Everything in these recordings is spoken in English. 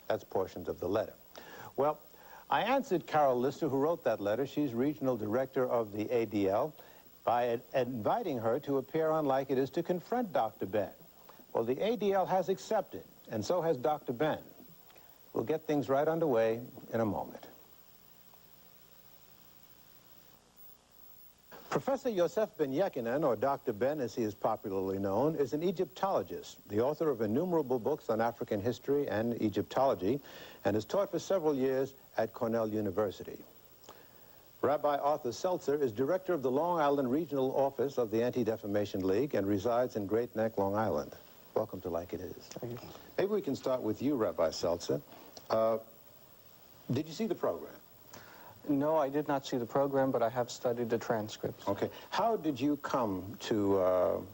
That's portions of the letter. Well, I answered Carol Lister, who wrote that letter. She's regional director of the ADL, by inviting her to appear on Like It Is to confront Dr. Ben. Well, the ADL has accepted, and so has Dr. Ben. We'll get things right underway in a moment. Professor Yosef ben Jochannan, or Dr. Ben as he is popularly known, is an Egyptologist, the author of innumerable books on African history and Egyptology, and has taught for several years at Cornell University. Rabbi Arthur Setzer is director of the Long Island Regional Office of the Anti-Defamation League and resides in Great Neck, Long Island. Welcome to Like It Is. Thank you. Maybe we can start with you, Rabbi Setzer. Did you see the program? No, I did not see the program, but I have studied the transcripts. Okay. How did you come to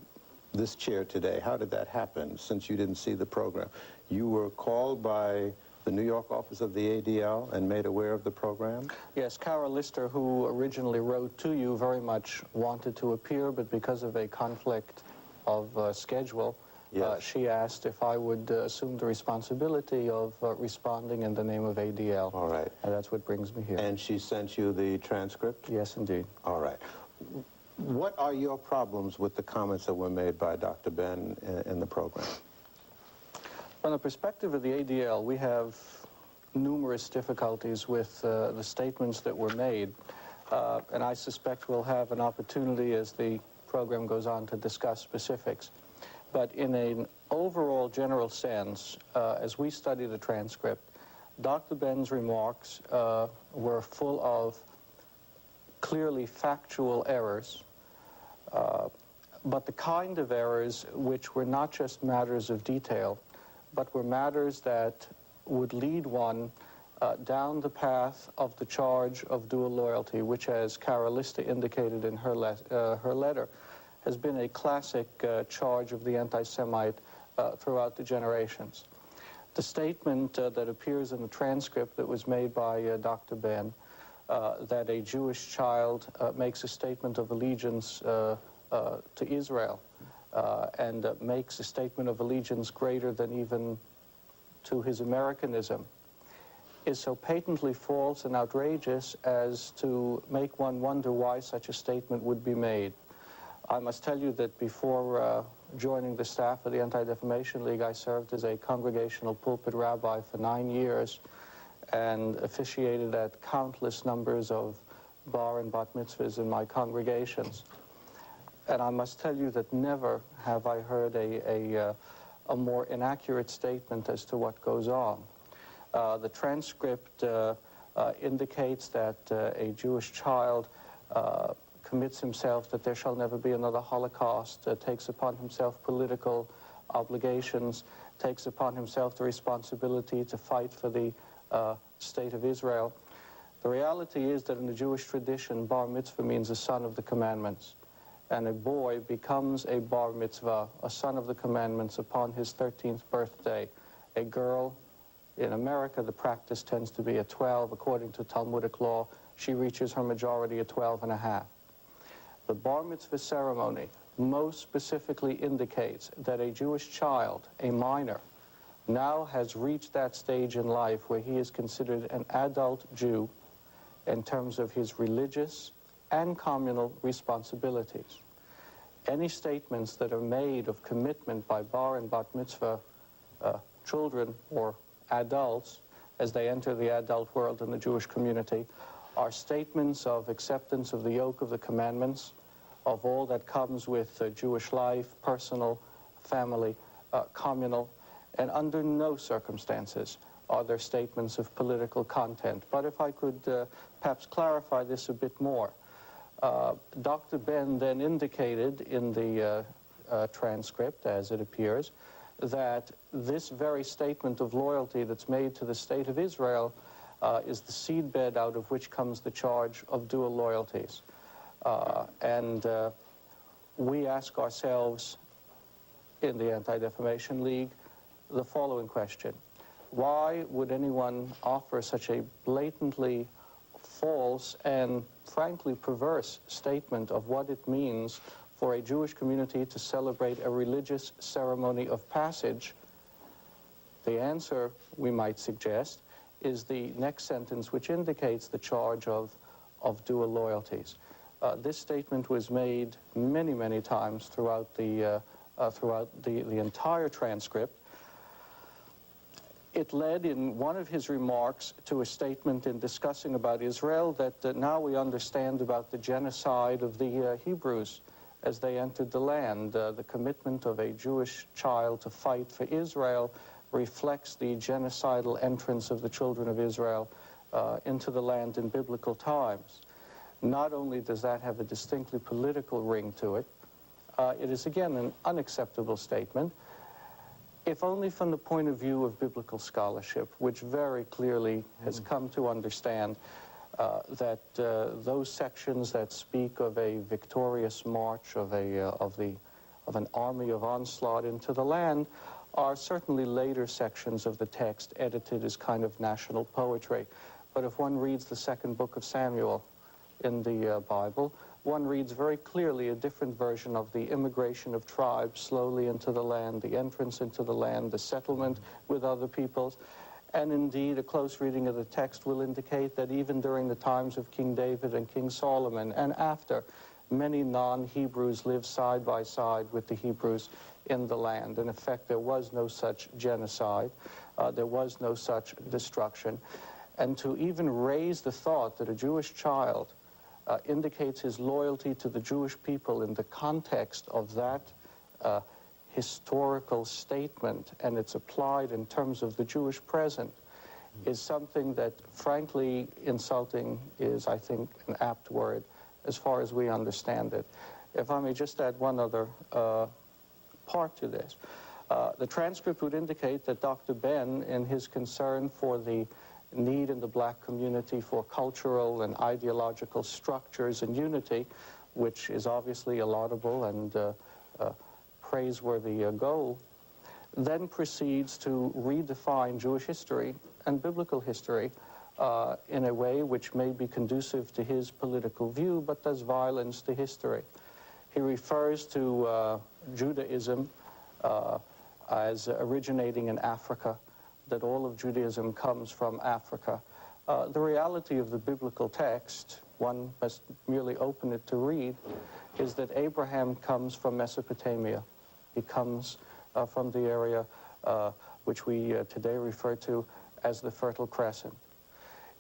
this chair today? How did that happen, since you didn't see the program? You were called by the New York office of the ADL and made aware of the program? Yes, Carol Lister, who originally wrote to you, very much wanted to appear, but because of a conflict of schedule, yes, she asked if I would assume the responsibility of responding in the name of ADL. All right. And that's what brings me here. And she sent you the transcript? Yes, indeed. All right. What are your problems with the comments that were made by Dr. Ben in the program? From the perspective of the ADL, we have numerous difficulties with the statements that were made, and I suspect we'll have an opportunity as the program goes on to discuss specifics. But in an overall general sense, as we study the transcript, Dr. Ben's remarks were full of clearly factual errors, but the kind of errors which were not just matters of detail, but were matters that would lead one down the path of the charge of dual loyalty, which, as Carol Lister indicated in her letter, has been a classic charge of the anti-Semite throughout the generations. The statement that appears in the transcript that was made by Dr. Ben, that a Jewish child makes a statement of allegiance to Israel, and makes a statement of allegiance greater than even to his Americanism, is so patently false and outrageous as to make one wonder why such a statement would be made. I must tell you that before joining the staff of the Anti-Defamation League, I served as a congregational pulpit rabbi for 9 years and officiated at countless numbers of bar and bat mitzvahs in my congregations. And I must tell you that never have I heard a more inaccurate statement as to what goes on. The transcript indicates that a Jewish child commits himself that there shall never be another Holocaust, takes upon himself political obligations, takes upon himself the responsibility to fight for the state of Israel. The reality is that in the Jewish tradition, bar mitzvah means a son of the commandments. And a boy becomes a bar mitzvah, a son of the commandments, upon his 13th birthday. A girl, in America, the practice tends to be at 12. According to Talmudic law, she reaches her majority at 12 and a half. The bar mitzvah ceremony most specifically indicates that a Jewish child, a minor, now has reached that stage in life where he is considered an adult Jew in terms of his religious and communal responsibilities. Any statements that are made of commitment by bar and bat mitzvah children or adults as they enter the adult world in the Jewish community are statements of acceptance of the yoke of the commandments, of all that comes with Jewish life, personal, family, communal, and under no circumstances are there statements of political content. But if I could perhaps clarify this a bit more, Dr. Ben then indicated in the transcript, as it appears, that this very statement of loyalty that's made to the state of Israel is the seedbed out of which comes the charge of dual loyalties. And we ask ourselves in the Anti-Defamation League the following question: why would anyone offer such a blatantly false and frankly perverse statement of what it means for a Jewish community to celebrate a religious ceremony of passage The answer, we might suggest, is the next sentence, which indicates the charge of dual loyalties. This statement was made many, many times throughout the entire transcript. It led in one of his remarks to a statement in discussing about Israel that now we understand about the genocide of the Hebrews as they entered the land. The commitment of a Jewish child to fight for Israel reflects the genocidal entrance of the children of Israel into the land in biblical times. Not only does that have a distinctly political ring to it, it is again an unacceptable statement, if only from the point of view of biblical scholarship, which very clearly has come to understand that those sections that speak of a victorious march of an army of onslaught into the land are certainly later sections of the text edited as kind of national poetry. But if one reads the second book of Samuel in the Bible, one reads very clearly a different version of the immigration of tribes slowly into the land, the entrance into the land, the settlement with other peoples. And indeed, a close reading of the text will indicate that even during the times of King David and King Solomon and after, many non-Hebrews lived side by side with the Hebrews in the land. In effect, there was no such genocide. There was no such destruction. And to even raise the thought that a Jewish child indicates his loyalty to the Jewish people in the context of that historical statement, and it's applied in terms of the Jewish present, is something that, frankly, insulting is, I think, an apt word as far as we understand it. If I may just add one other part to this. The transcript would indicate that Dr. Ben, in his concern for the need in the black community for cultural and ideological structures and unity, which is obviously a laudable and praiseworthy goal, then proceeds to redefine Jewish history and biblical history in a way which may be conducive to his political view, but does violence to history. He refers to Judaism as originating in Africa, that all of Judaism comes from Africa. The reality of the biblical text, one must merely open it to read, is that Abraham comes from Mesopotamia. He comes from the area which we today refer to as the Fertile Crescent.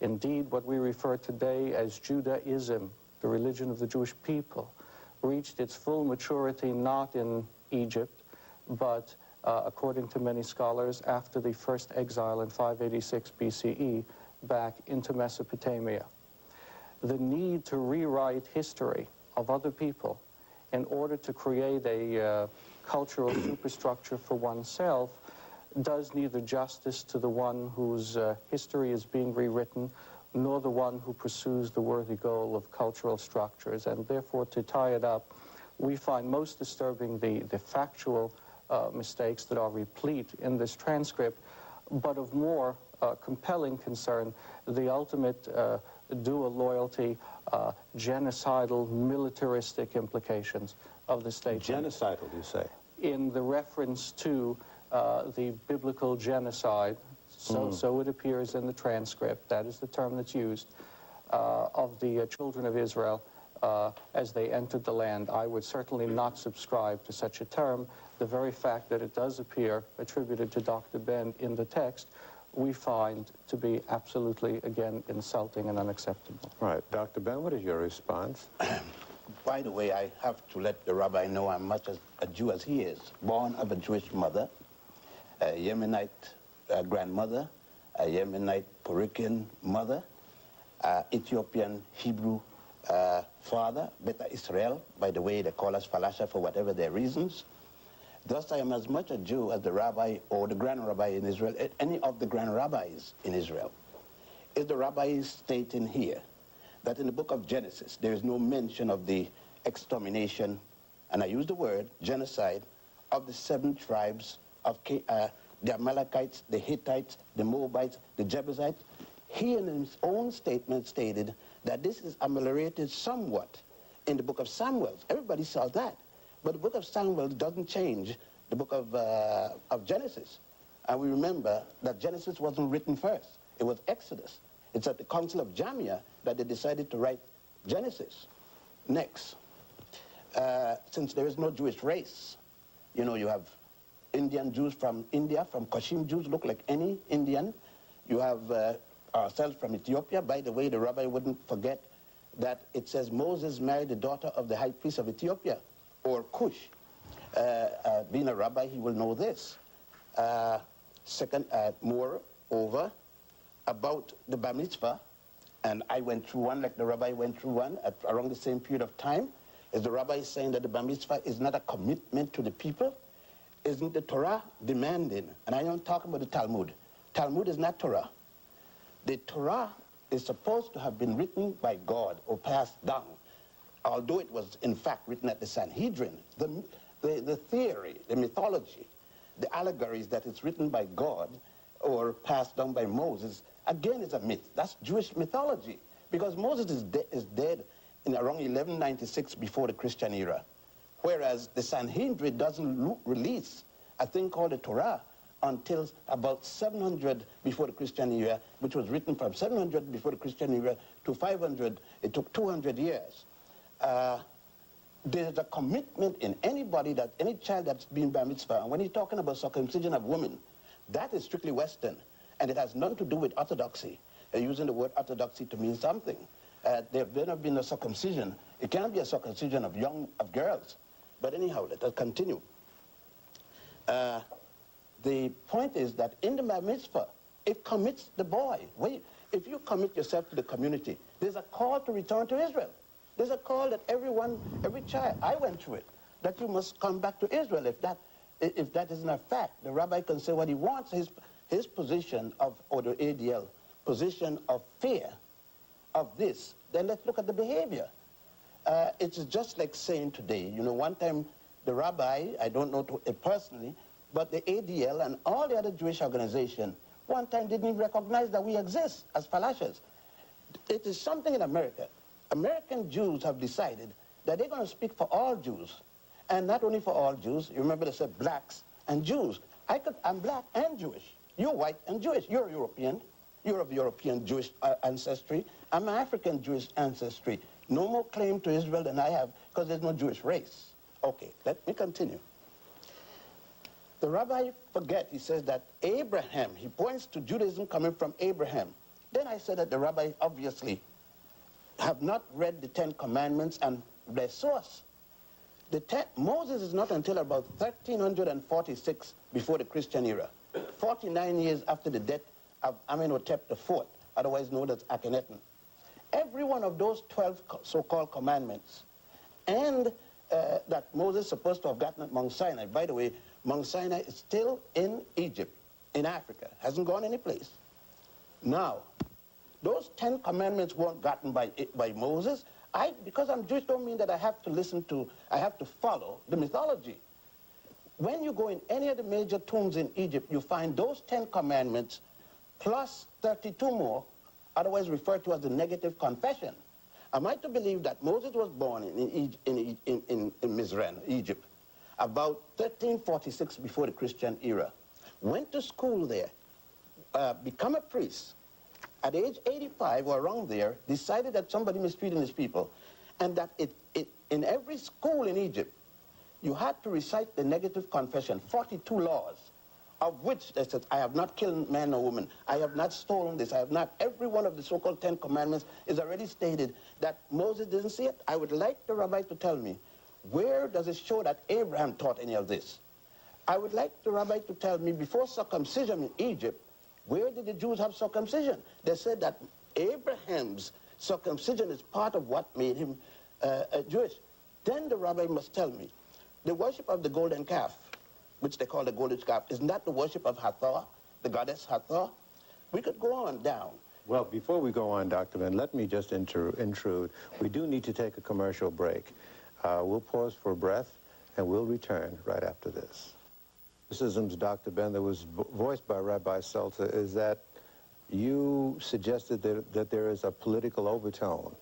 Indeed, what we refer today as Judaism, the religion of the Jewish people, reached its full maturity not in Egypt, but according to many scholars, after the first exile in 586 BCE back into Mesopotamia. The need to rewrite history of other people in order to create a cultural superstructure for oneself does neither justice to the one whose history is being rewritten, nor the one who pursues the worthy goal of cultural structures. And therefore, to tie it up, we find most disturbing the factual mistakes that are replete in this transcript, but of more compelling concern, the ultimate dual loyalty, genocidal, militaristic implications of the statement. Genocidal, you say? In the reference to the biblical genocide, so it appears in the transcript, that is the term that's used, of the children of Israel as they entered the land. I would certainly not subscribe to such a term. The very fact that it does appear attributed to Dr. Ben in the text, we find to be absolutely, again, insulting and unacceptable. Right. Dr. Ben, what is your response? By the way, I have to let the rabbi know I'm much as a Jew as he is. Born of a Jewish mother, a Yemenite grandmother, a Yemenite Puerto Rican mother, Ethiopian Hebrew father, Beta Israel, by the way, they call us Falasha for whatever their reasons. Thus, I am as much a Jew as the rabbi or the grand rabbi in Israel, any of the grand rabbis in Israel. Is the rabbi stating here that in the book of Genesis, there is no mention of the extermination, and I use the word genocide, of the 7 tribes of the Amalekites, the Hittites, the Moabites, the Jebusites? He in his own statement stated that this is ameliorated somewhat in the book of Samuel. Everybody saw that. But the book of Samuel doesn't change the book of Genesis. And we remember that Genesis wasn't written first. It was Exodus. It's at the Council of Jamia that they decided to write Genesis. Next. Since there is no Jewish race, you know, you have Indian Jews from India, from Kashim Jews, look like any Indian. You have ourselves from Ethiopia. By the way, the rabbi wouldn't forget that it says Moses married the daughter of the high priest of Ethiopia, or Cush. Being a rabbi, he will know this. Second, moreover, about the bar mitzvah, and I went through one like the rabbi went through one at around the same period of time, is the rabbi saying that the bar mitzvah is not a commitment to the people? Isn't the Torah demanding? And I don't talk about the Talmud. Talmud is not Torah. The Torah is supposed to have been written by God or passed down, although it was in fact written at the Sanhedrin. The theory, the mythology, the allegories that it's written by God or passed down by Moses, again, is a myth. That's Jewish mythology, because Moses is dead in around 1196 before the Christian era, whereas the Sanhedrin doesn't release a thing called the Torah until about 700 before the Christian era, which was written from 700 before the Christian era to 500. It took 200 years. There's a commitment in anybody, that any child that's been bar mitzvah, and when he's talking about circumcision of women, that is strictly Western, and it has nothing to do with orthodoxy. They're using the word orthodoxy to mean something. There have never been a circumcision. It can't be a circumcision of girls. But anyhow, let us continue. The point is that in the bar mitzvah, it commits the boy. Wait, if you commit yourself to the community, there's a call to return to Israel. There's a call that every child, I went through it, that you must come back to Israel. If that isn't a fact, the rabbi can say what he wants. His position of, or the ADL, position of fear of this, then let's look at the behavior. It's just like saying today, you know, one time the rabbi, I don't know personally, but the ADL and all the other Jewish organizations one time didn't even recognize that we exist as falashas. It is something in America. American Jews have decided that they're going to speak for all Jews. And not only for all Jews, you remember they said blacks and Jews. I'm black and Jewish. You're white and Jewish. You're European. You're of European Jewish ancestry. I'm African Jewish ancestry. No more claim to Israel than I have, because there's no Jewish race. Okay, let me continue. The rabbi he says that Abraham, he points to Judaism coming from Abraham. Then I said that the rabbi obviously have not read the 10 Commandments and their source. Moses is not until about 1346 before the Christian era, 49 years after the death of Amenhotep IV, otherwise known as Akhenaten. Every one of those 12 so-called commandments, and that Moses is supposed to have gotten at Mount Sinai. By the way, Mount Sinai is still in Egypt, in Africa, hasn't gone any place. Now, those 10 commandments weren't gotten by Moses. Because I'm Jewish, don't mean that I have to follow the mythology. When you go in any of the major tombs in Egypt, you find those 10 commandments plus 32 more, otherwise referred to as the negative confession. Am I to believe that Moses was born in Mizraim, Egypt, about 1346 before the Christian era, went to school there, become a priest, at age 85 or around there, decided that somebody mistreated his people, and that in every school in Egypt, you had to recite the negative confession, 42 laws, of which they said, I have not killed man or woman, I have not stolen this, I have not. Every one of the so-called 10 commandments is already stated that Moses didn't see it. I would like the rabbi to tell me, where does it show that Abraham taught any of this? I would like the rabbi to tell me, before circumcision in Egypt, where did the Jews have circumcision? They said that Abraham's circumcision is part of what made him Jewish. Then the rabbi must tell me, the worship of the golden calf, which they call the golden calf, is not the worship of Hathor, the goddess Hathor? We could go on down. Well, before we go on, Dr. Ben, let me just intrude. We do need to take a commercial break. We'll pause for breath, and we'll return right after this. Criticisms, Dr. Ben, that was voiced by Rabbi Setzer, is that you suggested that there is a political overtone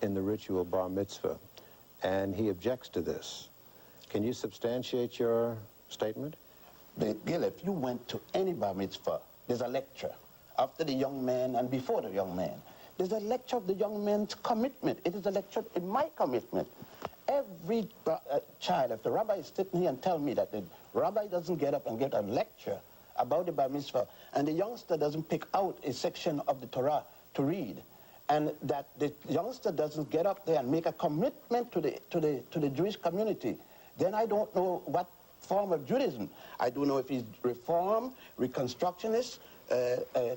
in the ritual bar mitzvah, and he objects to this. Can you substantiate your statement? Gil, if you went to any bar mitzvah, there's a lecture after the young man and before the young man. There's a lecture of the young man's commitment. It is a lecture in my commitment. Every child, if the rabbi is sitting here and tell me that the rabbi doesn't get up and get a lecture about the bar mitzvah, and the youngster doesn't pick out a section of the Torah to read, and that the youngster doesn't get up there and make a commitment to the Jewish community, then I don't know what form of Judaism. I don't know if he's Reform, Reconstructionist,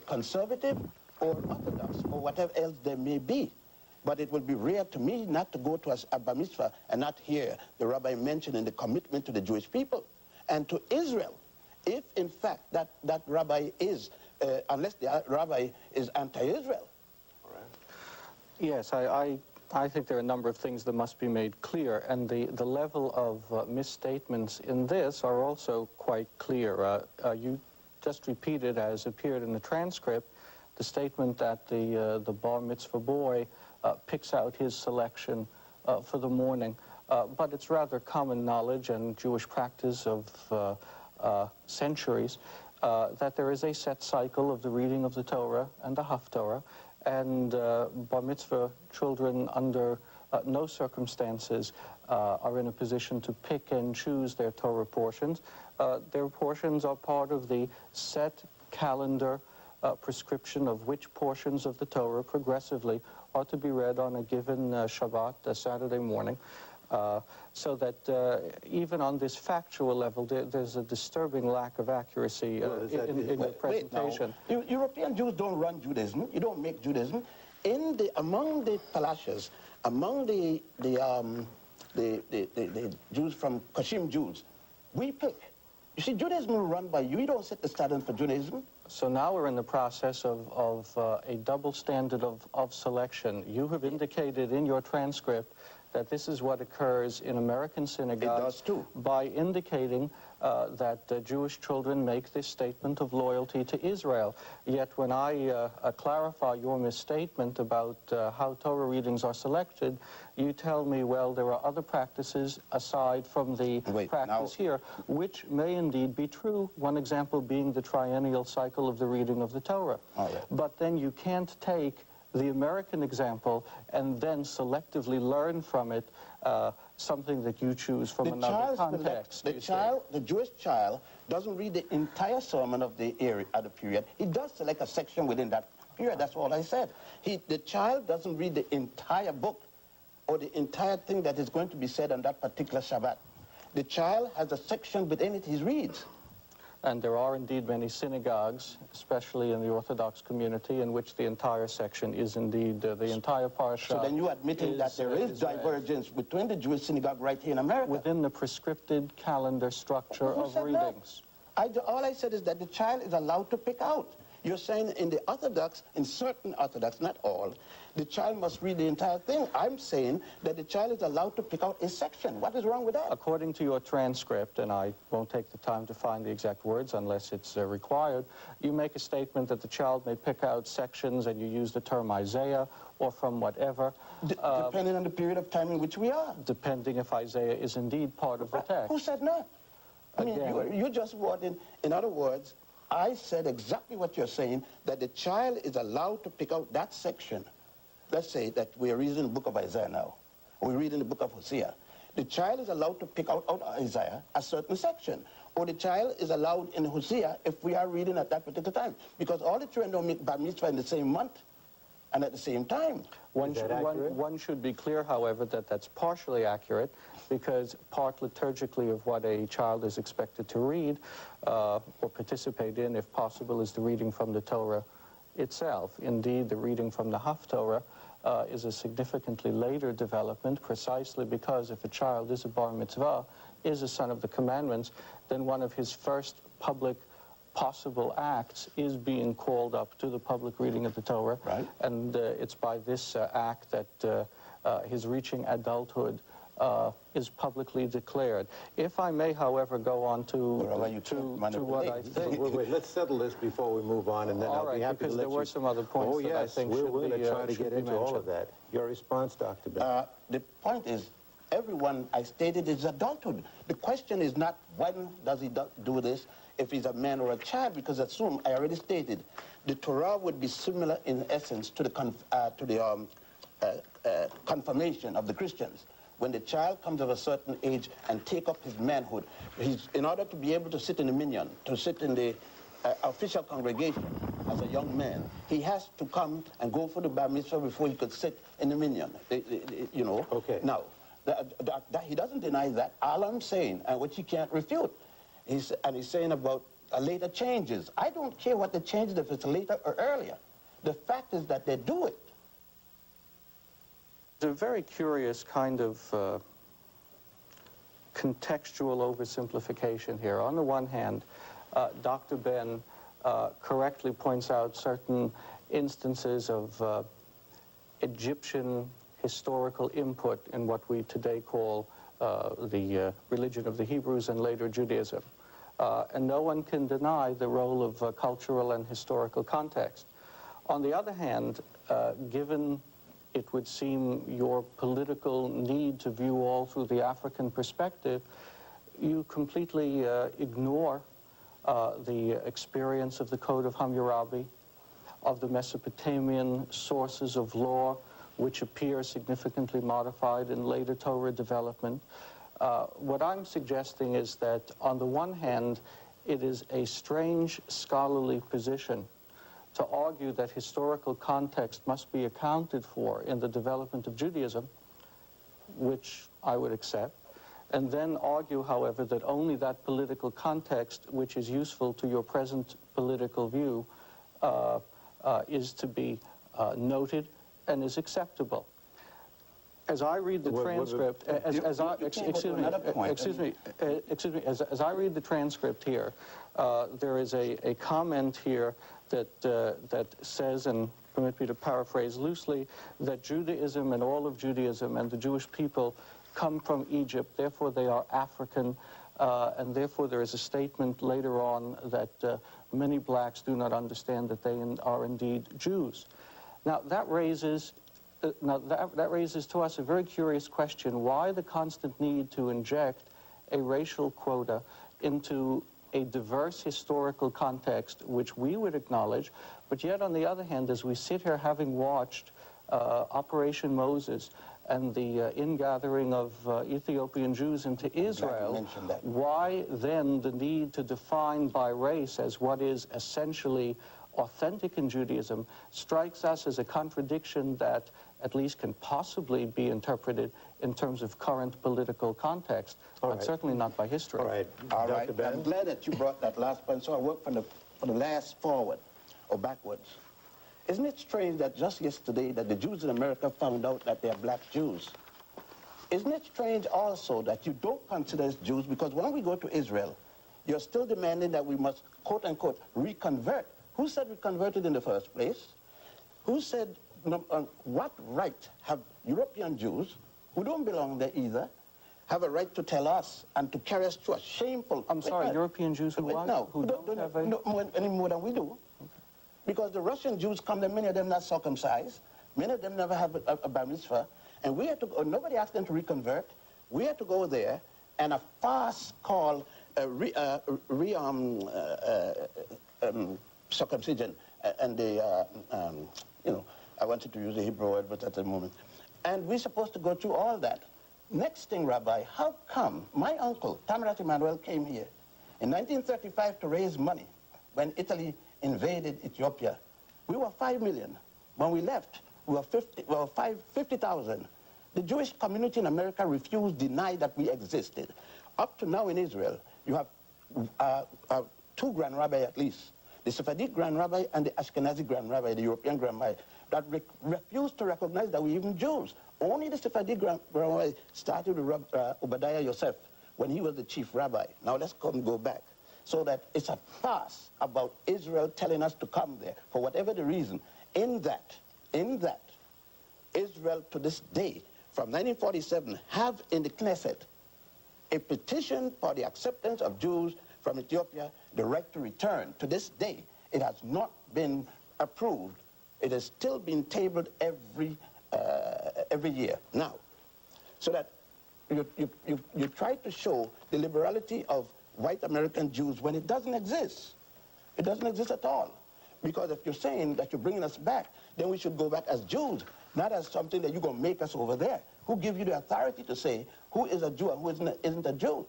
Conservative, or Orthodox, or whatever else there may be. But it will be rare to me not to go to a bar mitzvah and not hear the rabbi mentioning the commitment to the Jewish people and to Israel. If, in fact, that rabbi is, unless the rabbi is anti-Israel. Yes, I think there are a number of things that must be made clear, and the level of misstatements in this are also quite clear. You just repeated, as appeared in the transcript, the statement that the bar mitzvah boy picks out his selection for the morning. But it's rather common knowledge and Jewish practice of centuries that there is a set cycle of the reading of the Torah and the Haftorah, and bar mitzvah children under no circumstances are in a position to pick and choose their Torah portions. Their portions are part of the set calendar prescription of which portions of the Torah progressively are to be read on a given Shabbat, a Saturday morning. So that even on this factual level, there's a disturbing lack of accuracy in your presentation. Wait, now, European Jews don't run Judaism. You don't make Judaism. Among the Palashas, among the Jews from Kashim Jews, we pick. You see, Judaism is run by you. You don't set the standard for Judaism. So now we're in the process of a double standard of selection. You have indicated in your transcript that this is what occurs in American synagogues. It does too. By indicating that Jewish children make this statement of loyalty to Israel. Yet when I clarify your misstatement about how Torah readings are selected, you tell me, well, there are other practices aside from the practice here, which may indeed be true, one example being the triennial cycle of the reading of the Torah. But then you can't take the American example and then selectively learn from it something that you choose from another context. The Jewish child doesn't read the entire sermon of the period. He does select a section within that period. That's all I said. The child doesn't read the entire book or the entire thing that is going to be said on that particular Shabbat. The child has a section within it he reads. And there are indeed many synagogues, especially in the Orthodox community, in which the entire section is indeed the entire parsha. So then you're admitting that there is divergence between the Jewish synagogue right here in America. Within the prescripted calendar structure of readings. All I said is that the child is allowed to pick out. You're saying in the Orthodox, in certain Orthodox, not all, the child must read the entire thing. I'm saying that the child is allowed to pick out a section. What is wrong with that? According to your transcript, and I won't take the time to find the exact words unless it's required, you make a statement that the child may pick out sections and you use the term Isaiah or from whatever. Depending on the period of time in which we are. Depending if Isaiah is indeed part of the text. Who said not? I mean, you just word in other words, I said exactly what you're saying, that the child is allowed to pick out that section. Let's say that we're reading the book of Isaiah now. We're reading the book of Hosea. The child is allowed to pick out Isaiah a certain section. Or the child is allowed in Hosea if we are reading at that particular time. Because all the children don't make bar mitzvah in the same month and at the same time. One should be clear, however, that that's partially accurate, because part liturgically of what a child is expected to read or participate in, if possible, is the reading from the Torah itself. Indeed, the reading from the Haftorah is a significantly later development, precisely because if a child is a bar mitzvah, is a son of the commandments, then one of his first public possible acts is being called up to the public reading of the Torah. Right. And it's by this act that his reaching adulthood is publicly declared. If I may, however, go on to what I think. Wait, let's settle this before we move on, and then I'll be happy to let you... because there were some other points that I think we're going to try to get into all of mentioned. that. Your response, Dr. Ben. The point is, everyone, I stated, is adulthood. The question is not when does he do this. if he's a man or a child, because assume, I already stated, the Torah would be similar in essence to the confirmation of the Christians. When the child comes of a certain age and take up his manhood, in order to be able to sit in the minyan, to sit in the official congregation as a young man, he has to come and go for the bar mitzvah before he could sit in the minyan. You know. Okay. Now, he doesn't deny that. All I'm saying, and which he can't refute, he's saying about later changes. I don't care what the changes, if it's later or earlier. The fact is that they do it. It's a very curious kind of contextual oversimplification here. On the one hand, Dr. Ben correctly points out certain instances of Egyptian historical input in what we today call the religion of the Hebrews and later Judaism. And no one can deny the role of cultural and historical context. On the other hand, given it would seem your political need to view all through the African perspective, you completely ignore the experience of the Code of Hammurabi, of the Mesopotamian sources of law, which appear significantly modified in later Torah development. What I'm suggesting is that, on the one hand, it is a strange scholarly position to argue that historical context must be accounted for in the development of Judaism, which I would accept, and then argue, however, that only that political context which is useful to your present political view is to be noted and is acceptable. As I read the transcript, as I read the transcript here, there is a comment here that says, and permit me to paraphrase loosely, that Judaism and all of Judaism and the Jewish people come from Egypt, therefore they are African, and therefore there is a statement later on that many blacks do not understand that they are indeed Jews. Now that raises to us a very curious question: why the constant need to inject a racial quota into a diverse historical context, which we would acknowledge, but yet on the other hand, as we sit here having watched Operation Moses and the ingathering of Ethiopian Jews into Israel, why then the need to define by race as what is essentially authentic in Judaism strikes us as a contradiction that at least can possibly be interpreted in terms of current political context, but certainly not by history. All right. All right. Dr. Ben? I'm glad that you brought that last point, so I work from the last forward or backwards. Isn't it strange that just yesterday that the Jews in America found out that they are black Jews? Isn't it strange also that you don't consider us Jews, because when we go to Israel, you're still demanding that we must, quote unquote, reconvert. Who said we converted in the first place? Who said, what right have European Jews, who don't belong there either, have a right to tell us and to carry us through a shameful... I'm sorry, European Jews who what? No, who don't have a... any more than we do. Okay. Because the Russian Jews come there, many of them not circumcised, many of them never have a bar mitzvah, and we had to go, nobody asked them to reconvert. We had to go there, and a farce called circumcision, and the, you know, I wanted to use the Hebrew word, but at the moment. And we're supposed to go through all that. Next thing, Rabbi, how come my uncle, Tamarat Emanuel, came here in 1935 to raise money when Italy invaded Ethiopia? We were 5 million. When we left, we were 50,000. The Jewish community in America refused, denied that we existed. Up to now in Israel, you have 2 Grand Rabbi at least, the Sephardic Grand Rabbi and the Ashkenazi Grand Rabbi, the European Grand Rabbi, that refused to recognize that we're even Jews. Only the Sephardic Grand Rabbi started with Obadiah Yosef when he was the chief rabbi. Now let's go back. So that it's a farce about Israel telling us to come there for whatever the reason. In that, Israel to this day, from 1947, have in the Knesset a petition for the acceptance of Jews from Ethiopia, the right to return. To this day, it has not been approved. It has still been tabled every year. Now, so that you try to show the liberality of white American Jews when it doesn't exist. It doesn't exist at all. Because if you're saying that you're bringing us back, then we should go back as Jews, not as something that you're going to make us over there. Who gives you the authority to say who is a Jew and who isn't a Jew?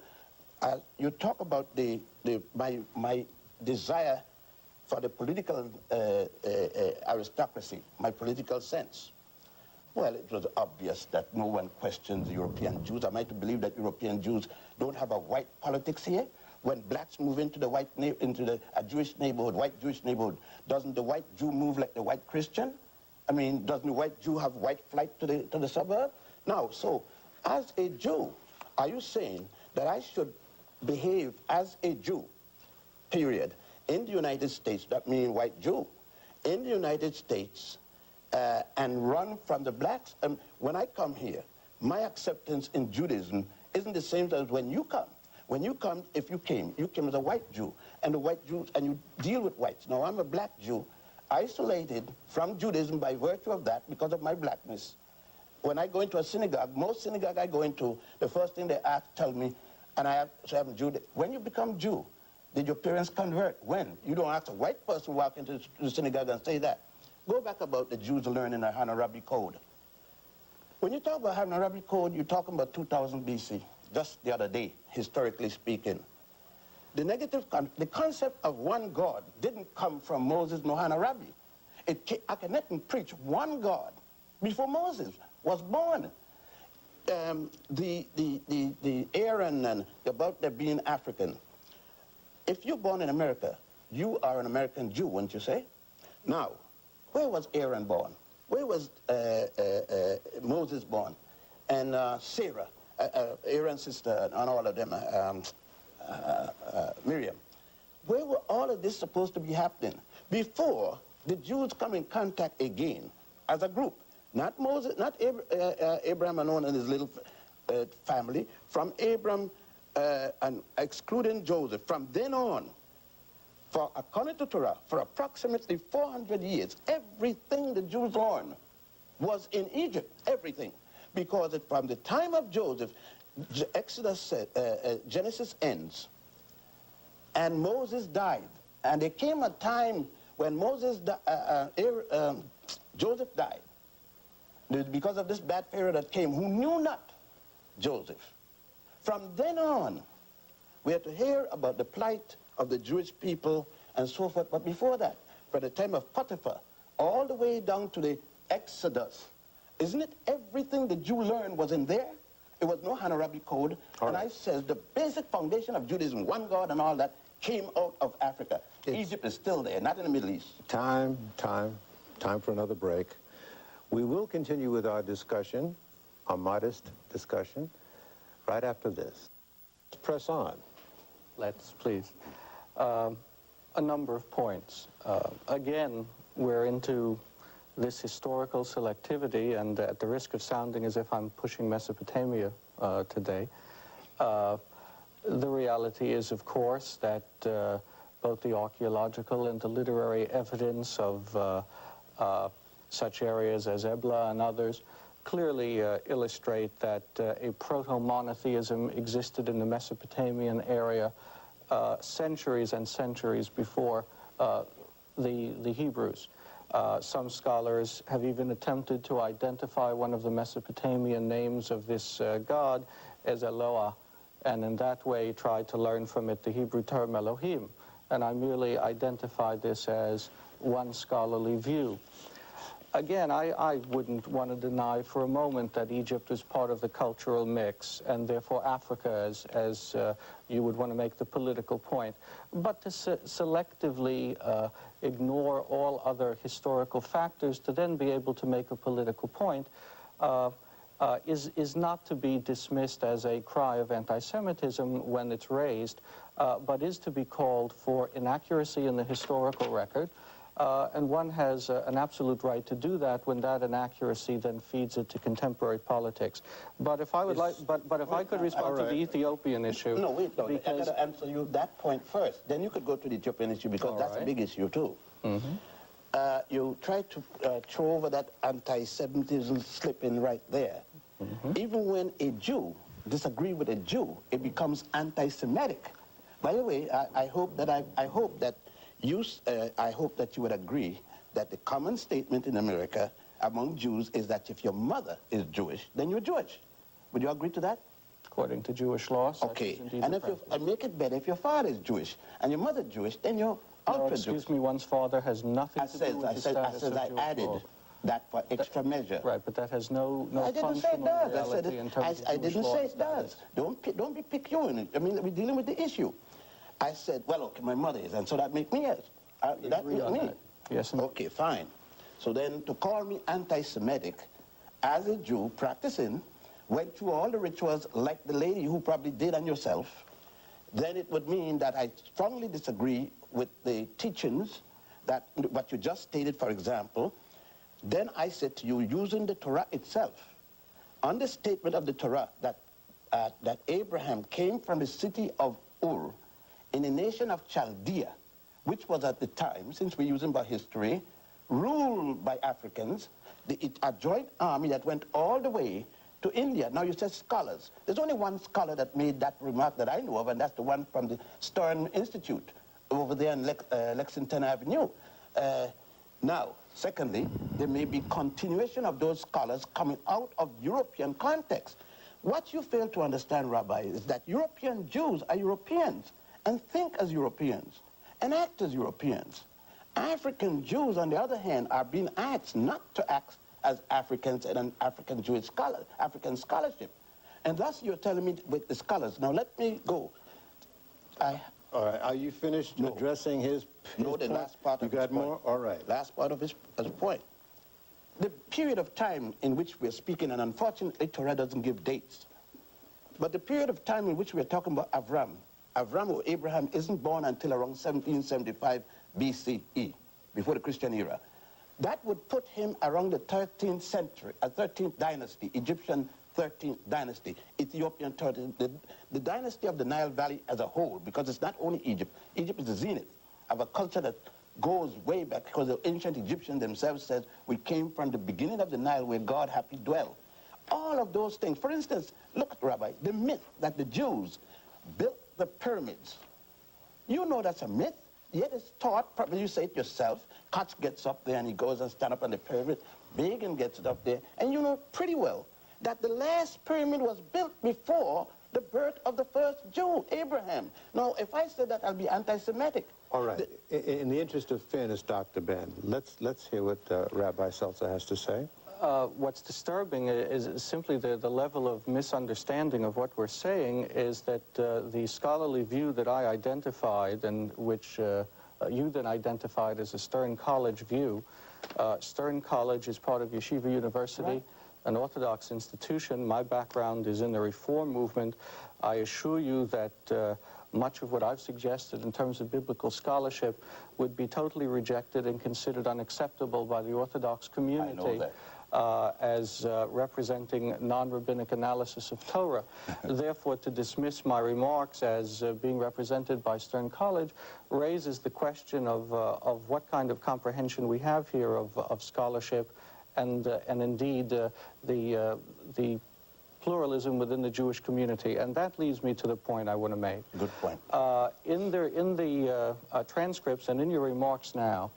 You talk about my desire for the political aristocracy, my political sense. Well, it was obvious that no one questions European Jews. Am I to believe that European Jews don't have a white politics here? When blacks move into a Jewish neighborhood, white Jewish neighborhood, doesn't the white Jew move like the white Christian? I mean, doesn't the white Jew have white flight to the suburb? Now, so as a Jew, are you saying that I should behave as a Jew, period, in the United States, that means white Jew, in the United States, and run from the blacks? When I come here, my acceptance in Judaism isn't the same as when you come. When you come, if you came as a white Jew, and the white Jews, and you deal with whites. Now, I'm a black Jew, isolated from Judaism by virtue of that, because of my blackness. When I go into a synagogue, most synagogue I go into, the first thing they tell me, and I have to say I'm Jew. When you become Jew, did your parents convert? When? You don't ask a white person walk into the synagogue and say that. Go back about the Jews learning the Hammurabi Code. When you talk about Hammurabi Code, you're talking about 2000 BC. Just the other day, historically speaking. The concept of one God didn't come from Moses nor Hammurabi. Akhenaten preached one God before Moses was born. The Aaron and about their being African. If you're born in America, you are an American Jew, wouldn't you say? Now, where was Aaron born? Where was Moses born? And Sarah? Aaron's sister, and all of them, Miriam. Where were all of this supposed to be happening? Before the Jews come in contact again as a group, not Moses, not Abraham alone and his little family, from Abraham and excluding Joseph, from then on, for according to Torah, for approximately 400 years, everything the Jews learned was in Egypt, everything. Because from the time of Joseph, Genesis ends, and Moses died. And there came a time when Joseph died, because of this bad Pharaoh that came, who knew not Joseph. From then on, we had to hear about the plight of the Jewish people and so forth. But before that, from the time of Potiphar, all the way down to the Exodus, isn't it everything the Jew learned was in there? It was no Hammurabi Code. All and right. I says the basic foundation of Judaism, one God and all that, came out of Africa. Egypt is still there, not in the Middle East. Time for another break. We will continue with our discussion, our modest discussion, right after this. Let's press on. Let's, please. A number of points. Again, we're into this historical selectivity, and at the risk of sounding as if I'm pushing Mesopotamia today, the reality is, of course, that both the archaeological and the literary evidence of such areas as Ebla and others clearly illustrate that a proto-monotheism existed in the Mesopotamian area centuries and centuries before the Hebrews. Some scholars have even attempted to identify one of the Mesopotamian names of this god as Eloah, and in that way tried to learn from it the Hebrew term Elohim. And I merely identify this as one scholarly view. Again, I wouldn't want to deny for a moment that Egypt is part of the cultural mix, and therefore Africa, as you would want to make the political point. But to selectively ignore all other historical factors to then be able to make a political point is not to be dismissed as a cry of anti-Semitism when it's raised, but is to be called for inaccuracy in the historical record. And one has an absolute right to do that when that inaccuracy then feeds it to contemporary politics. But if I would but if I could respond to the Ethiopian issue. No, wait, no, I got to answer you that point first. Then you could go to the Ethiopian issue, because that's a big issue too. Mm-hmm. You try to throw over that anti-Semitism slip in right there. Mm-hmm. Even when a Jew disagrees with a Jew, it becomes anti-Semitic. By the way, I hope that you would agree that the common statement in America among Jews is that if your mother is Jewish, then you're Jewish. Would you agree to that? According to Jewish law, such Okay. is indeed And the if you practice. make it better, if your father is Jewish and your mother Jewish, then you're No, ultra-Jewish. excuse me, one's father has nothing to do with the status of I Jewish added law. that for extra measure. Right, but that has no I didn't say it functional does. reality in terms of I Jewish didn't law say and it does. status. Don't be picayune. I mean, we're dealing with the issue. I said, well, okay, my mother is, and so that makes me yes. That agree makes on me. that. Yes, and Okay, fine. So then to call me anti-Semitic as a Jew practicing, went through all the rituals like the lady who probably did on yourself, then it would mean that I strongly disagree with the teachings that what you just stated, for example. Then I said to you, using the Torah itself, on the statement of the Torah that Abraham came from the city of Ur in the nation of Chaldea, which was at the time, since we're using by history, ruled by Africans, a joint army that went all the way to India. Now you said scholars. There's only one scholar that made that remark that I know of, and that's the one from the Stern Institute over there in Lexington Avenue. Now, secondly, there may be continuation of those scholars coming out of European context. What you fail to understand, Rabbi, is that European Jews are Europeans and think as Europeans and act as Europeans. African Jews, on the other hand, are being asked not to act as Africans and an African Jewish scholar, African scholarship. And thus you're telling me with the scholars. Now let me go. All right, are you finished No. addressing his No, the point? last part You of his got point. more? All right. Last part of his point. The period of time in which we're speaking, and unfortunately Torah doesn't give dates, but the period of time in which we're talking about Avram or Abraham isn't born until around 1775 BCE, before the Christian era. That would put him around the 13th century, 13th dynasty, Egyptian 13th dynasty, Ethiopian 13th, the dynasty of the Nile Valley as a whole, because it's not only Egypt. Egypt is the zenith of a culture that goes way back, because the ancient Egyptians themselves said, we came from the beginning of the Nile where God happy dwell. All of those things. For instance, look, Rabbi, the myth that the Jews built the pyramids. You know that's a myth. Yet it's taught, probably you say it yourself. Koch gets up there and he goes and stands up on the pyramid. Begin gets it up there. And you know pretty well that the last pyramid was built before the birth of the first Jew, Abraham. Now, if I say that, I'll be anti-Semitic. All right. In the interest of fairness, Dr. Ben, let's hear what Rabbi Setzer has to say. What's disturbing is simply the level of misunderstanding of what we're saying is that the scholarly view that I identified and which you then identified as a Stern College view. Stern College is part of Yeshiva University, right, an Orthodox institution. My background is in the Reform movement. I assure you that much of what I've suggested in terms of biblical scholarship would be totally rejected and considered unacceptable by the Orthodox community. I know that. As representing non-rabbinic analysis of Torah. Therefore, to dismiss my remarks as being represented by Stern College raises the question of what kind of comprehension we have here of scholarship and indeed the pluralism within the Jewish community. And that leads me to the point I want to make. Good point. In the transcripts and in your remarks now,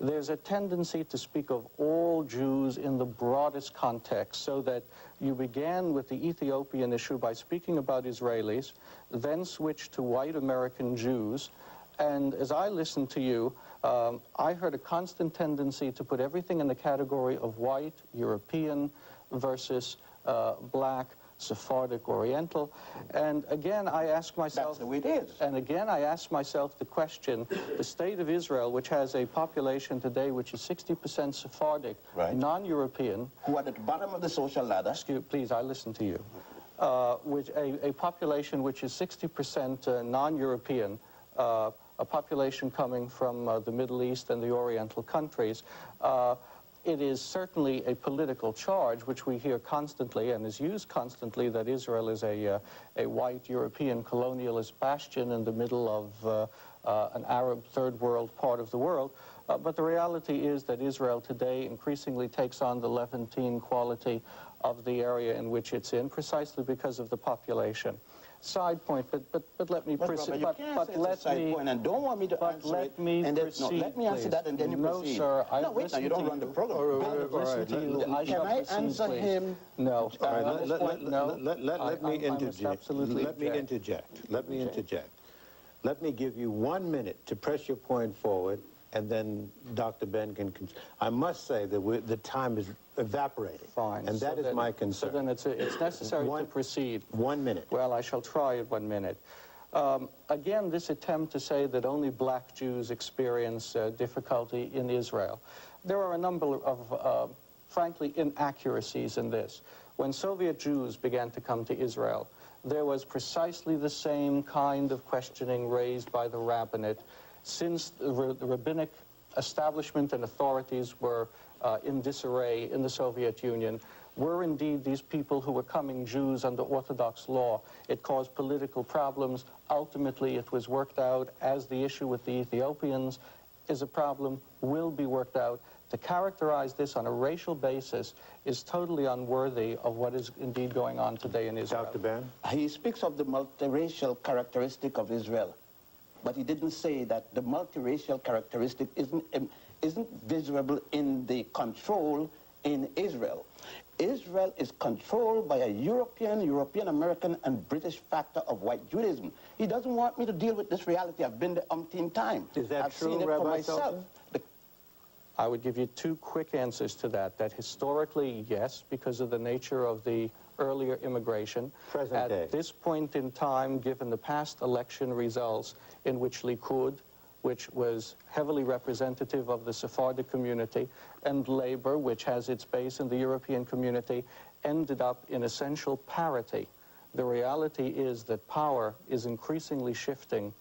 there's a tendency to speak of all Jews in the broadest context, so that you began with the Ethiopian issue by speaking about Israelis, then switched to white American Jews, and as I listened to you, I heard a constant tendency to put everything in the category of white, European versus black, Sephardic, Oriental. And again, I ask myself... That's the way it is. And again, I ask myself the question, the state of Israel, which has a population today which is 60% Sephardic, right, non-European... Who are at the bottom of the social ladder. Excuse, please, I listen to you. Which a population which is 60% non-European, a population coming from the Middle East and the Oriental countries, it is certainly a political charge, which we hear constantly and is used constantly, that Israel is a white European colonialist bastion in the middle of an Arab third world part of the world. But the reality is that Israel today increasingly takes on the Levantine quality of the area in which it's in, precisely because of the population. side point, but let me But proceed. Robert, you can't say it's a side point and don't want me to answer let it. me And then, proceed, no, let me answer please. that and then you No, proceed. sir, I've no, wait, now you don't run the program. I've listened to you. I shall Can I proceed, answer please. him? No. All right, At this point, no. let me I must interject. absolutely Let me object. interject. Let me interject. Let me give you 1 minute to press your point forward, and then Dr. Ben can... I must say that the time is evaporating. Fine. And that is my concern. So then it's necessary to proceed. 1 minute. Well, I shall try in 1 minute. Again, this attempt to say that only black Jews experience difficulty in Israel. There are a number of, frankly, inaccuracies in this. When Soviet Jews began to come to Israel, there was precisely the same kind of questioning raised by the rabbinate. Since the rabbinic establishment and authorities were in disarray in the Soviet Union, were indeed these people who were coming Jews under Orthodox law. It caused political problems. Ultimately, it was worked out as the issue with the Ethiopians is a problem, will be worked out. To characterize this on a racial basis is totally unworthy of what is indeed going on today in Israel. Dr. Ben? He speaks of the multiracial characteristic of Israel, but he didn't say that the multiracial characteristic isn't visible in the control in Israel. Israel is controlled by a European American, and British factor of white Judaism. He doesn't want me to deal with this reality. I've been there umpteen times. Is that I've true, seen it Rabbi for myself. Setzer? I would give you two quick answers to that. That historically, yes, because of the nature of the earlier immigration. Present day. At this point in time, given the past election results in which Likud, which was heavily representative of the Sephardic community, and Labor, which has its base in the European community, ended up in essential parity. The reality is that power is increasingly shifting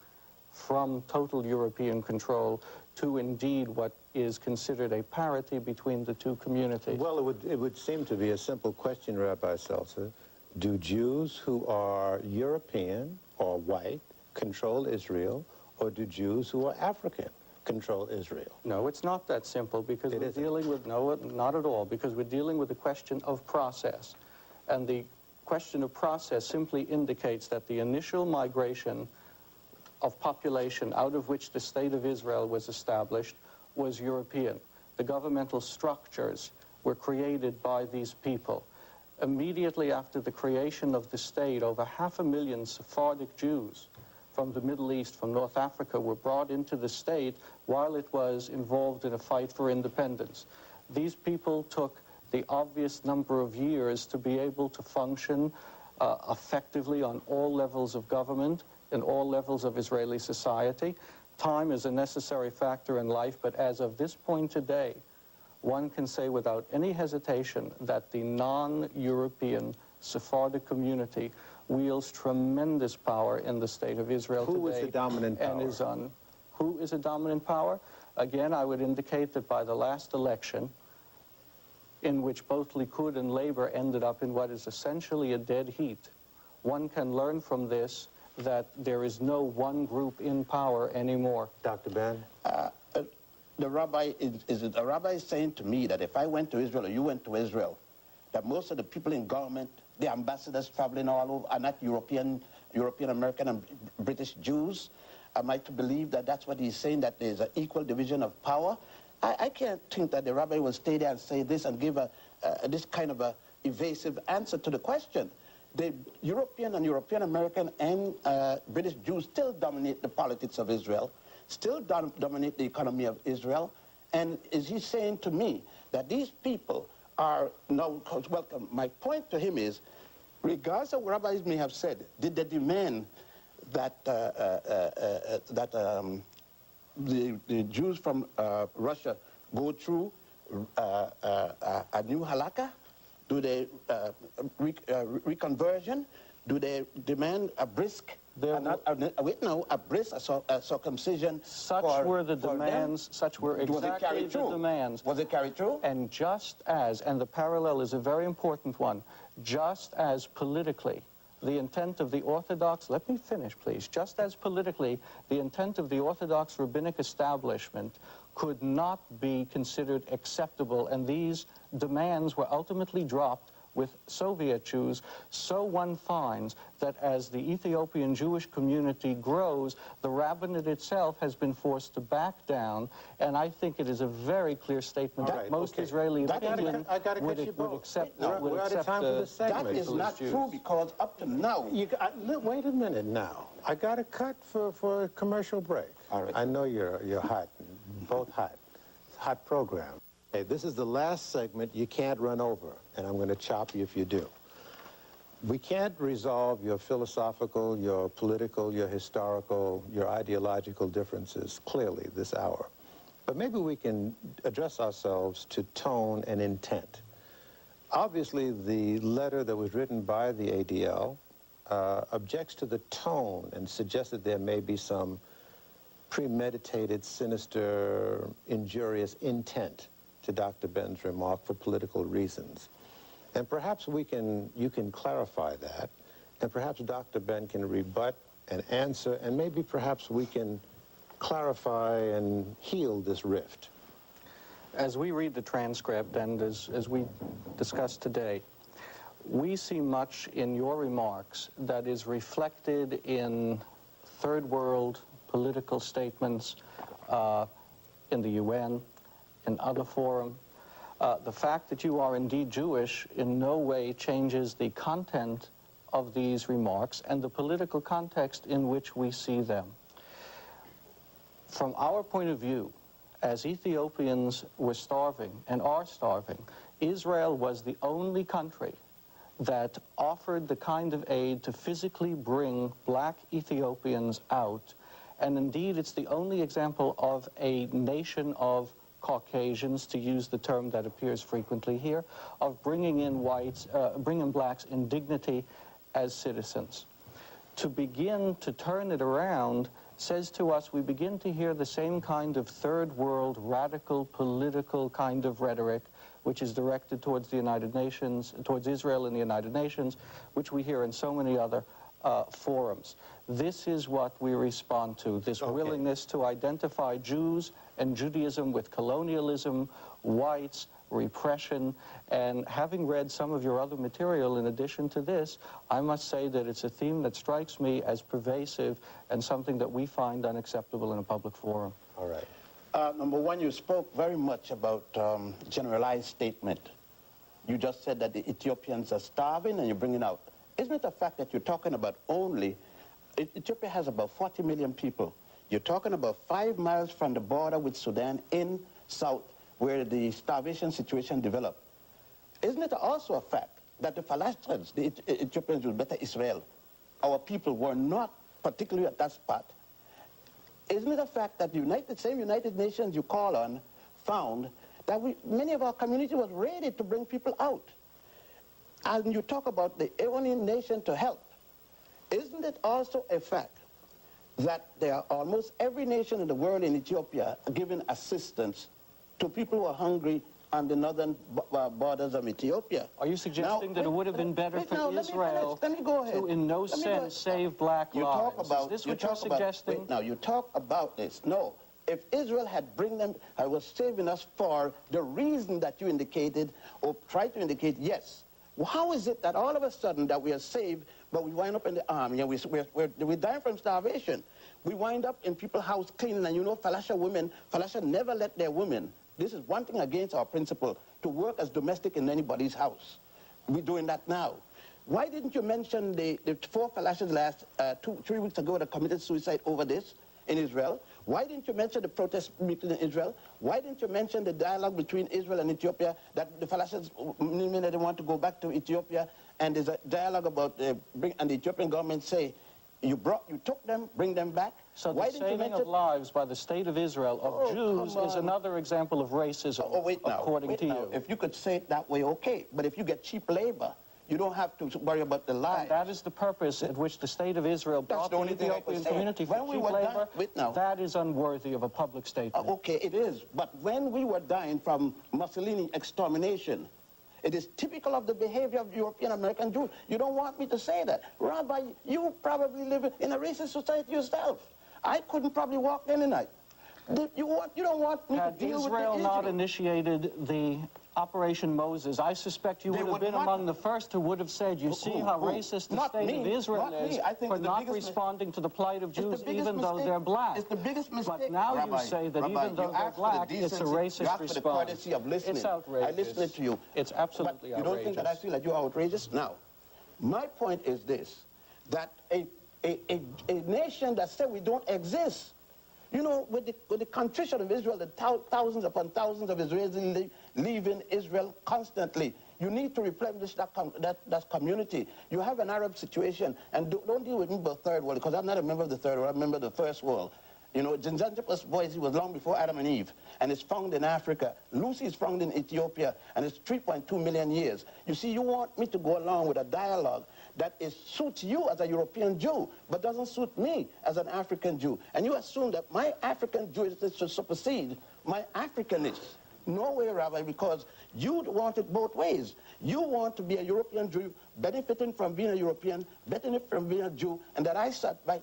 from total European control to indeed what is considered a parity between the two communities. Well, it would seem to be a simple question, Rabbi Setzer. Do Jews who are European or white control Israel, or do Jews who are African control Israel? No, it's not that simple, because It we're isn't. dealing with, no, not at all, because we're dealing with a question of process. And the question of process simply indicates that the initial migration of population out of which the state of Israel was established was European. The governmental structures were created by these people. Immediately after the creation of the state, over 500,000 Sephardic Jews from the Middle East, from North Africa, were brought into the state while it was involved in a fight for independence. These people took the obvious number of years to be able to function effectively on all levels of government, in all levels of Israeli society. Time is a necessary factor in life, but as of this point today, one can say without any hesitation that the non-European Sephardic community wields tremendous power in the state of Israel today. Who is the dominant power? And is who is a dominant power? Again, I would indicate that by the last election, in which both Likud and Labor ended up in what is essentially a dead heat, one can learn from this that there is no one group in power anymore. Dr. Ben? The rabbi is saying to me that if I went to Israel or you went to Israel, that most of the people in government, the ambassadors traveling all over, are not European American and British Jews. Am I to believe that that's what he's saying, that there's an equal division of power? I can't think that the rabbi will stay there and say this and give this kind of a evasive answer to the question. The European and European American and British Jews still dominate the politics of Israel, still dominate the economy of Israel. And is he saying to me that these people are now welcome? My point to him is, regardless of what rabbis may have said, did they demand that the Jews from Russia go through a new halakha? Do they reconversion? Do they demand a brisk, a brisk circumcision? Such were the demands, such were exactly the demands. Was it carried through? And just as, and the parallel is a very important one, just as politically the intent of the Orthodox, let me finish please, just as politically the intent of the Orthodox rabbinic establishment could not be considered acceptable, and these demands were ultimately dropped with Soviet Jews, so one finds that as the Ethiopian Jewish community grows, the rabbinate itself has been forced to back down, and I think it is a very clear statement that most Israeli opinion would accept. We're out of time for this segment. That is not true, because up to now... Wait a minute now. I got a cut for a commercial break. All right. I know you're hot, both hot. It's a hot program. Hey, this is the last segment you can't run over, and I'm going to chop you if you do. We can't resolve your philosophical, your political, your historical, your ideological differences clearly this hour. But maybe we can address ourselves to tone and intent. Obviously, the letter that was written by the ADL objects to the tone and suggests that there may be some premeditated, sinister, injurious intent to Dr. Ben's remark for political reasons. And perhaps you can clarify that, and perhaps Dr. Ben can rebut and answer, and maybe perhaps we can clarify and heal this rift. As we read the transcript and as we discussed today, we see much in your remarks that is reflected in third world political statements in the UN, in other forums. The fact that you are indeed Jewish in no way changes the content of these remarks and the political context in which we see them. From our point of view, as Ethiopians were starving and are starving, Israel was the only country that offered the kind of aid to physically bring black Ethiopians out. And indeed, it's the only example of a nation of Caucasians, to use the term that appears frequently here, of bringing in whites, bringing blacks in dignity as citizens. To begin to turn it around says to us, we begin to hear the same kind of third world, radical, political kind of rhetoric, which is directed towards the United Nations, towards Israel and the United Nations, which we hear in so many other forums. This is what we respond to, this willingness to identify Jews and Judaism with colonialism, whites, repression, and having read some of your other material in addition to this, I must say that it's a theme that strikes me as pervasive and something that we find unacceptable in a public forum. All right. Number one, you spoke very much about generalized statement. You just said that the Ethiopians are starving and you're bringing out. Isn't it a fact that you're talking about only, Ethiopia has about 40 million people. You're talking about 5 miles from the border with Sudan in south, where the starvation situation developed. Isn't it also a fact that the Palestinians, the Ethiopians will better Israel? Our people were not particularly at that spot. Isn't it a fact that the same United Nations you call on found that many of our community was ready to bring people out? And you talk about the only nation to help. Isn't it also a fact that there are almost every nation in the world in Ethiopia giving assistance to people who are hungry on the northern borders of Ethiopia? Are you suggesting that it would have been better for Israel to in no sense save black lives? Is this what you're suggesting? Wait, now, you talk about this. No. If Israel had bring them, I was saving us for the reason that you indicated or tried to indicate, yes. Well, how is it that all of a sudden that we are saved, but we wind up in the army and we're dying from starvation? We wind up in people's house cleaning, and you know, Falasha never let their women, this is one thing against our principle, to work as domestic in anybody's house. We're doing that now. Why didn't you mention the 4 Falashas last 3 weeks ago that committed suicide over this in Israel? Why didn't you mention the protest meeting in Israel? Why didn't you mention the dialogue between Israel and Ethiopia, that the Falashas they want to go back to Ethiopia, and there's a dialogue about, and the Ethiopian government say, you took them, bring them back? So the saving of lives by the state of Israel of Jews is another example of racism, according to you. If you could say it that way, okay. But if you get cheap labor, you don't have to worry about the lives. And that is the purpose at which the state of Israel brought the Ethiopian community for cheap labor. That is unworthy of a public statement. Okay, it is. But when we were dying from Mussolini extermination, it is typical of the behavior of European American Jews. You don't want me to say that. Rabbi, you probably live in a racist society yourself. I couldn't probably walk any night. You don't want me to Had deal with the Israel not issue. initiated the Operation Moses, I suspect you They would have would been not- among the first who would have said, you see how Who? racist the Not state me, of Israel not me. is I think for the not biggest responding to the plight of It's the Jews, biggest even though mistake. they're black. It's the biggest mistake. But now Rabbi, you say that Rabbi, even though you they're asked for the black, it's a decency, you racist asked for the response. courtesy of listening. It's outrageous. I listened to you. It's absolutely But you don't think that I outrageous. feel that you're outrageous? Now, my point is this, that a nation that said we don't exist, you know, with the contrition of Israel, the thousands upon thousands of Israelis leaving Israel constantly, you need to replenish that community. You have an Arab situation, and don't deal with me about the third world, because I'm not a member of the third world, I'm a member of the first world. You know, Zanzibar's voice was long before Adam and Eve, and it's found in Africa. Lucy is found in Ethiopia, and it's 3.2 million years. You see, you want me to go along with a dialogue that suits you as a European Jew, but doesn't suit me as an African Jew. And you assume that my African Jewishness should supersede my Africanness. No way, Rabbi, because you want it both ways. You want to be a European Jew, benefiting from being a European, benefiting from being a Jew, and that I sat by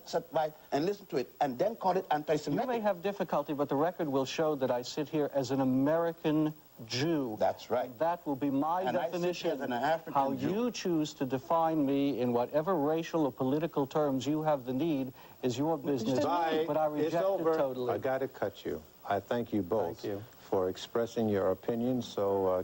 and listened to it, and then call it anti-Semitic. You may have difficulty, but the record will show that I sit here as an American Jew. That's right. That will be my And I sit here definition. as an African How Jew. you choose to define me in whatever racial or political terms you have the need is your business. Bye. But I It's reject over. it totally. I got to cut you. I thank you both Thank you. for expressing your opinions so